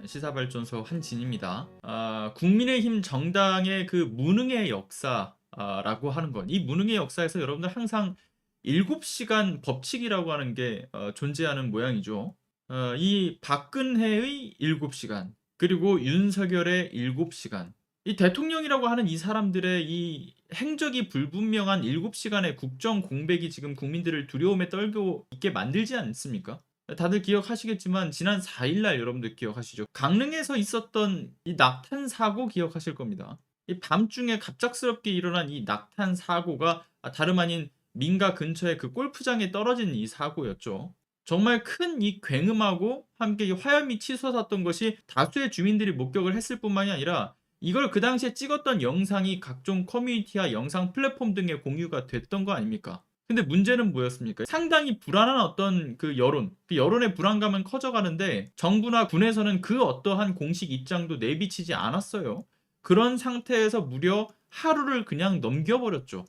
시사발전소 한진입니다. 국민의힘 정당의 그 무능의 역사라고 하는 것. 이 무능의 역사에서 여러분들 항상 7시간 법칙이라고 하는 게 존재하는 모양이죠. 이 박근혜의 7시간, 그리고 윤석열의 7시간. 이 대통령이라고 하는 이 사람들의 이 행적이 불분명한 7시간의 국정 공백이 지금 국민들을 두려움에 떨고 있게 만들지 않습니까? 다들 기억하시겠지만 지난 4일 날 여러분들 기억하시죠? 강릉에서 있었던 이 낙탄 사고 기억하실 겁니다. 이 밤중에 갑작스럽게 일어난 이 낙탄 사고가 다름 아닌 민가 근처의 그 골프장에 떨어진 이 사고였죠. 정말 큰 이 굉음하고 함께 이 화염이 치솟았던 것이 다수의 주민들이 목격을 했을 뿐만이 아니라 이걸 그 당시에 찍었던 영상이 각종 커뮤니티와 영상 플랫폼 등에 공유가 됐던 거 아닙니까? 근데 문제는 뭐였습니까? 상당히 불안한 어떤 그 여론의 불안감은 커져가는데 정부나 군에서는 그 어떠한 공식 입장도 내비치지 않았어요. 그런 상태에서 무려 하루를 그냥 넘겨버렸죠.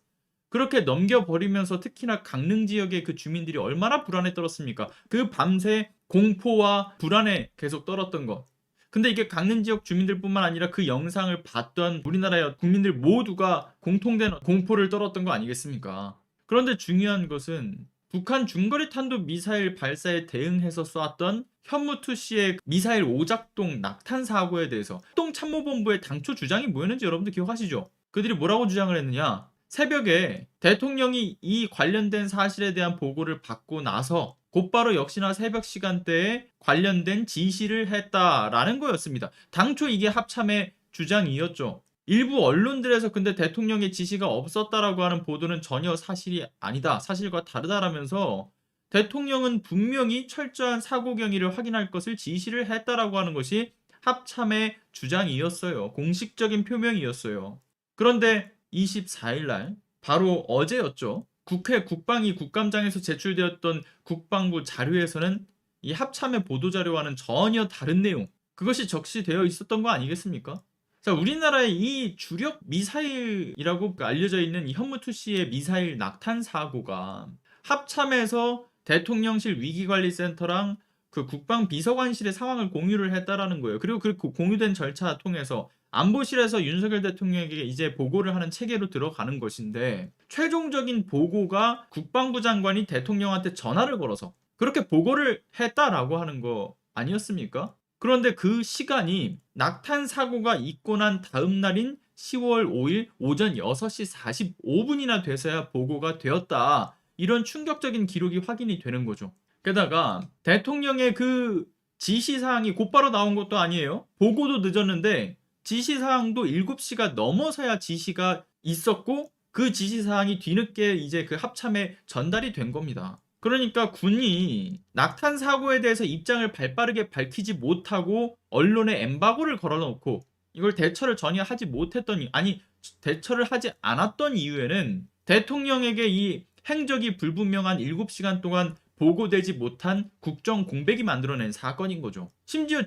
그렇게 넘겨버리면서 특히나 강릉 지역의 그 주민들이 얼마나 불안에 떨었습니까? 그 밤새 공포와 불안에 계속 떨었던 것. 근데 이게 강릉 지역 주민들뿐만 아니라 그 영상을 봤던 우리나라의 국민들 모두가 공통된 공포를 떨었던 거 아니겠습니까? 그런데 중요한 것은 북한 중거리 탄도 미사일 발사에 대응해서 쏘았던 현무투 씨의 미사일 오작동 낙탄 사고에 대해서 합동참모본부의 당초 주장이 뭐였는지 여러분들 기억하시죠? 그들이 뭐라고 주장을 했느냐? 새벽에 대통령이 이 관련된 사실에 대한 보고를 받고 나서 곧바로 역시나 새벽 시간대에 관련된 지시를 했다라는 거였습니다. 당초 이게 합참의 주장이었죠. 일부 언론들에서 근데 대통령의 지시가 없었다라고 하는 보도는 전혀 사실이 아니다, 사실과 다르다라면서 대통령은 분명히 철저한 사고 경위를 확인할 것을 지시를 했다라고 하는 것이 합참의 주장이었어요. 공식적인 표명이었어요. 그런데 24일 날 바로 어제였죠. 국회 국방위 국감장에서 제출되었던 국방부 자료에서는 이 합참의 보도자료와는 전혀 다른 내용, 그것이 적시되어 있었던 거 아니겠습니까? 자, 우리나라의 이 주력 미사일이라고 알려져 있는 이 현무투 씨의 미사일 낙탄 사고가 합참에서 대통령실 위기관리센터랑 그 국방비서관실의 상황을 공유를 했다라는 거예요. 그리고 그 공유된 절차 통해서 안보실에서 윤석열 대통령에게 이제 보고를 하는 체계로 들어가는 것인데, 최종적인 보고가 국방부 장관이 대통령한테 전화를 걸어서 그렇게 보고를 했다라고 하는 거 아니었습니까? 그런데 그 시간이 낙탄 사고가 있고 난 다음 날인 10월 5일 오전 6시 45분이나 돼서야 보고가 되었다. 이런 충격적인 기록이 확인이 되는 거죠. 게다가 대통령의 그 지시사항이 곧바로 나온 것도 아니에요. 보고도 늦었는데 지시사항도 7시가 넘어서야 지시가 있었고, 그 지시사항이 뒤늦게 이제 그 합참에 전달이 된 겁니다. 그러니까 군이 낙탄 사고에 대해서 입장을 발빠르게 밝히지 못하고 언론에 엠바고를 걸어놓고 이걸 대처를 전혀 하지 못했던, 아니 대처를 하지 않았던 이유에는 대통령에게 이 행적이 불분명한 7시간 동안 보고되지 못한 국정 공백이 만들어낸 사건인 거죠. 심지어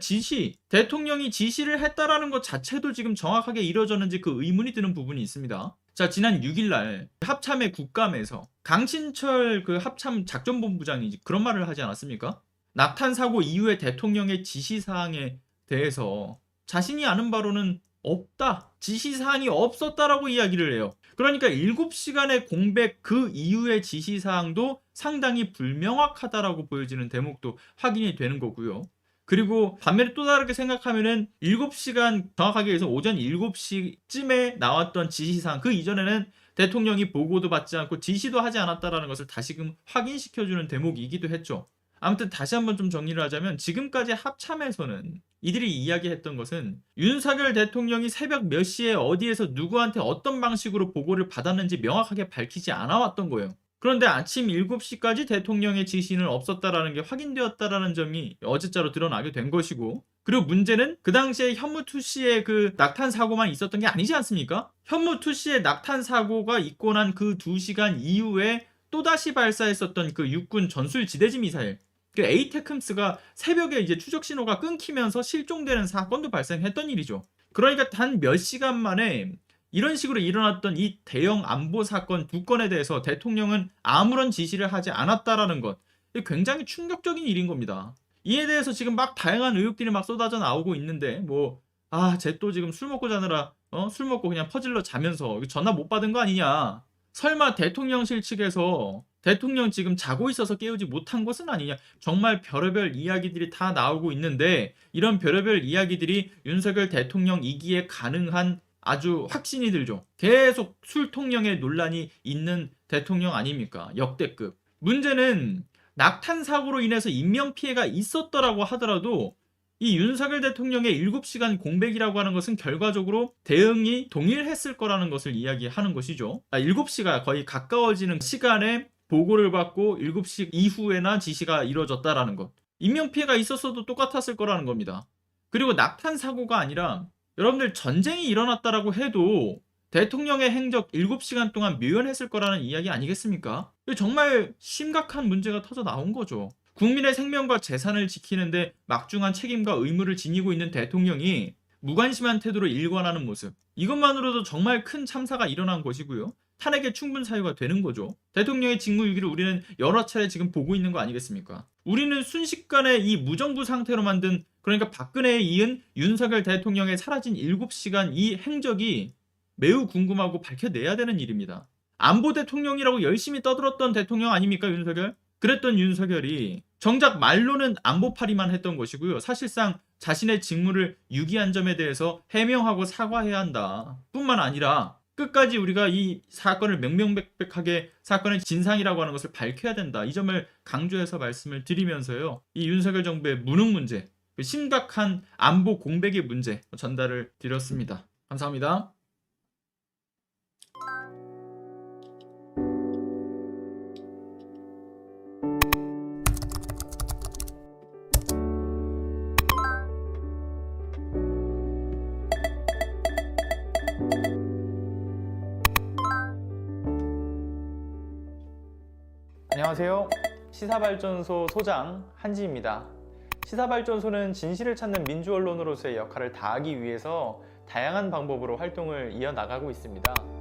대통령이 지시를 했다라는 것 자체도 지금 정확하게 이루어졌는지 그 의문이 드는 부분이 있습니다. 자, 지난 6일날 합참의 국감에서 강신철 그 합참 작전본부장이 그런 말을 하지 않았습니까? 낙탄 사고 이후에 대통령의 지시사항에 대해서 자신이 아는 바로는 없다, 지시사항이 없었다라고 이야기를 해요. 그러니까 7시간의 공백 그 이후의 지시사항도 상당히 불명확하다라고 보여지는 대목도 확인이 되는 거고요. 그리고 반면에 또 다르게 생각하면은 7시간, 정확하게 해서 오전 7시쯤에 나왔던 지시사항, 그 이전에는 대통령이 보고도 받지 않고 지시도 하지 않았다라는 것을 다시금 확인시켜주는 대목이기도 했죠. 아무튼 다시 한번 좀 정리를 하자면 지금까지 합참에서는 이들이 이야기했던 것은 윤석열 대통령이 새벽 몇 시에 어디에서 누구한테 어떤 방식으로 보고를 받았는지 명확하게 밝히지 않아왔던 거예요. 그런데 아침 7시까지 대통령의 지시는 없었다라는 게 확인되었다라는 점이 어제자로 드러나게 된 것이고, 그리고 문제는 그 당시에 현무투 씨의 그 낙탄 사고만 있었던 게 아니지 않습니까? 현무투 씨의 낙탄 사고가 있고 난 그 2시간 이후에 또다시 발사했었던 그 육군 전술 지대지 미사일, 그 에이테크스가 새벽에 이제 추적 신호가 끊기면서 실종되는 사건도 발생했던 일이죠. 그러니까 단 몇 시간 만에 이런 식으로 일어났던 이 대형 안보 사건 2건에 대해서 대통령은 아무런 지시를 하지 않았다라는 것, 굉장히 충격적인 일인 겁니다. 이에 대해서 지금 막 다양한 의혹들이 막 쏟아져 나오고 있는데 뭐 쟤 또 지금 술 먹고 자느라 술 먹고 그냥 퍼질러 자면서 전화 못 받은 거 아니냐. 설마 대통령실 측에서 대통령 지금 자고 있어서 깨우지 못한 것은 아니냐. 정말 별의별 이야기들이 다 나오고 있는데 이런 별의별 이야기들이 윤석열 대통령 이기에 가능한 아주 확신이 들죠. 계속 술통령의 논란이 있는 대통령 아닙니까? 역대급. 문제는 낙탄 사고로 인해서 인명피해가 있었더라고 하더라도 이 윤석열 대통령의 7시간 공백이라고 하는 것은 결과적으로 대응이 동일했을 거라는 것을 이야기하는 것이죠. 7시가 거의 가까워지는 시간에 보고를 받고 7시 이후에나 지시가 이루어졌다라는 것. 인명피해가 있었어도 똑같았을 거라는 겁니다. 그리고 낙탄 사고가 아니라 여러분들 전쟁이 일어났다라고 해도 대통령의 행적 7시간 동안 묘연했을 거라는 이야기 아니겠습니까? 정말 심각한 문제가 터져 나온 거죠. 국민의 생명과 재산을 지키는데 막중한 책임과 의무를 지니고 있는 대통령이 무관심한 태도로 일관하는 모습. 이것만으로도 정말 큰 참사가 일어난 것이고요. 탄핵의 충분 사유가 되는 거죠. 대통령의 직무유기를 우리는 여러 차례 지금 보고 있는 거 아니겠습니까? 우리는 순식간에 이 무정부 상태로 만든, 그러니까 박근혜에 이은 윤석열 대통령의 사라진 7시간 이 행적이 매우 궁금하고 밝혀내야 되는 일입니다. 안보 대통령이라고 열심히 떠들었던 대통령 아닙니까, 윤석열? 그랬던 윤석열이 정작 말로는 안보파리만 했던 것이고요. 사실상 자신의 직무를 유기한 점에 대해서 해명하고 사과해야 한다. 뿐만 아니라 끝까지 우리가 이 사건을 명명백백하게 사건의 진상이라고 하는 것을 밝혀야 된다. 이 점을 강조해서 말씀을 드리면서요. 이 윤석열 정부의 무능 문제, 심각한 안보 공백의 문제 전달을 드렸습니다. 감사합니다. 안녕하세요. 시사발전소 소장 한지입니다. 시사발전소는 진실을 찾는 민주 언론으로서의 역할을 다하기 위해서 다양한 방법으로 활동을 이어나가고 있습니다.